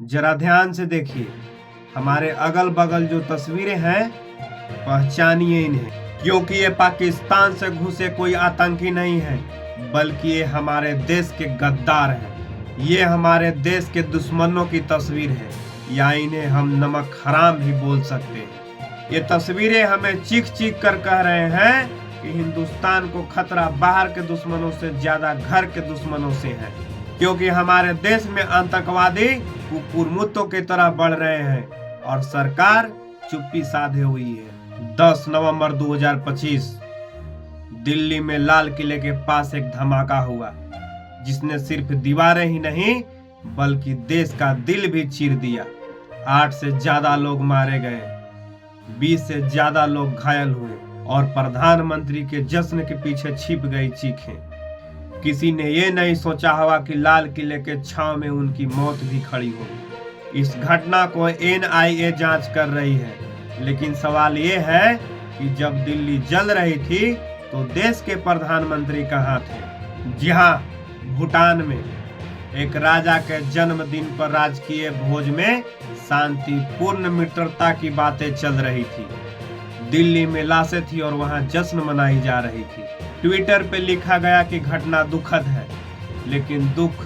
जरा ध्यान से देखिए, हमारे अगल बगल जो तस्वीरें हैं पहचानिए इन्हें, क्योंकि ये पाकिस्तान से घुसे कोई आतंकी नहीं है, बल्कि ये हमारे देश के गद्दार हैं। ये हमारे देश के दुश्मनों की तस्वीर है, या इन्हें हम नमक हराम भी बोल सकते हैं। ये तस्वीरें हमें चीख चीख कर कह रहे हैं कि हिंदुस्तान को खतरा बाहर के दुश्मनों से ज्यादा घर के दुश्मनों से है, क्योंकि हमारे देश में आतंकवादी कुकुरमुत्तों की तरह बढ़ रहे हैं और सरकार चुप्पी साधे हुई है। 10 नवंबर 2025 दिल्ली में लाल किले के पास एक धमाका हुआ, जिसने सिर्फ दीवारें ही नहीं बल्कि देश का दिल भी चीर दिया। 8 से ज्यादा लोग मारे गए, 20 से ज्यादा लोग घायल हुए और प्रधानमंत्री के जश्न के पीछे छिप गई चीखें। किसी ने ये नहीं सोचा होगा कि लाल किले के छांव में उनकी मौत भी खड़ी होगी। इस घटना को NIA जांच कर रही है, लेकिन सवाल ये है कि जब दिल्ली जल रही थी तो देश के प्रधानमंत्री कहाँ थे? जी हाँ, भूटान में एक राजा के जन्मदिन पर राजकीय भोज में शांतिपूर्ण मित्रता की बातें चल रही थी। दिल्ली में लाशें थी और वहां जश्न मनाई जा रही थी। ट्विटर पे लिखा गया कि घटना दुखद है, लेकिन दुख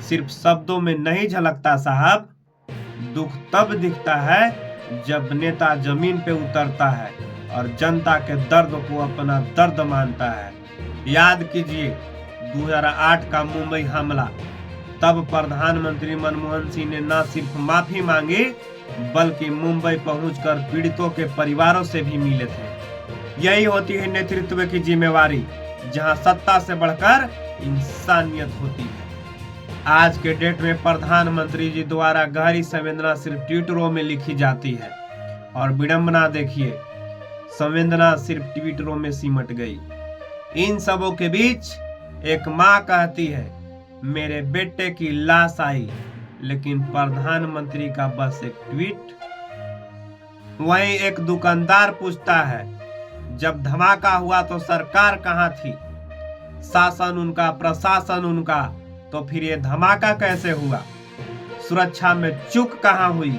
सिर्फ शब्दों में नहीं झलकता साहब। दुख तब दिखता है जब नेता जमीन पे उतरता है और जनता के दर्द को अपना दर्द मानता है। याद कीजिए 2008 का मुंबई हमला। तब प्रधानमंत्री मनमोहन सिंह ने न सिर्फ माफी मांगी बल्कि मुंबई पहुंचकर पीड़ितों के परिवारों से भी मिले थे। यही होती है नेतृत्व की जिम्मेवारी, जहां सत्ता से बढ़कर इंसानियत होती है। आज के डेट में प्रधानमंत्री जी द्वारा गहरी संवेदना सिर्फ ट्विटरों में लिखी जाती है, और विडंबना देखिए, संवेदना सिर्फ ट्विटरों में सिमट गई। इन सबों के बीच एक माँ कहती है, मेरे बेटे की लाश आई, लेकिन प्रधानमंत्री का बस एक ट्वीट। वहीं एक दुकानदार पूछता है, जब धमाका हुआ तो सरकार कहाँ थी? शासन उनका, प्रशासन उनका, तो फिर ये धमाका कैसे हुआ? सुरक्षा में चूक कहाँ हुई?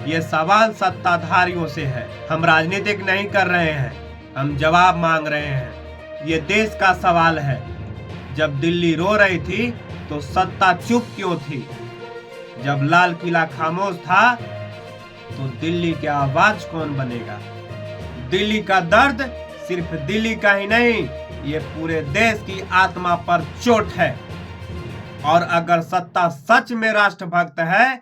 ये सवाल सत्ताधारियों से है। हम राजनीतिक नहीं कर रहे हैं, हम जवाब मांग रहे हैं। ये देश का सवाल है। जब दिल्ली रो रही थी तो सत्ता चुप क्यों थी? जब लाल किला खामोश था तो दिल्ली की आवाज कौन बनेगा? दिल्ली का दर्द सिर्फ दिल्ली का ही नहीं, ये पूरे देश की आत्मा पर चोट है। और अगर सत्ता सच में राष्ट्रभक्त है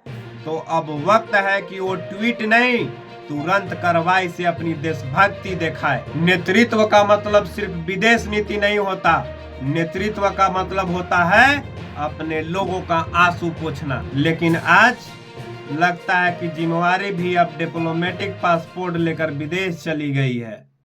तो अब वक्त है कि वो ट्वीट नहीं, तुरंत कार्रवाई से अपनी देशभक्ति दिखाए। नेतृत्व का मतलब सिर्फ विदेश नीति नहीं होता, नेतृत्व का मतलब होता है अपने लोगों का आंसू पोंछना। लेकिन आज लगता है कि जिम्मेवारी भी अब डिप्लोमेटिक पासपोर्ट लेकर विदेश चली गई है।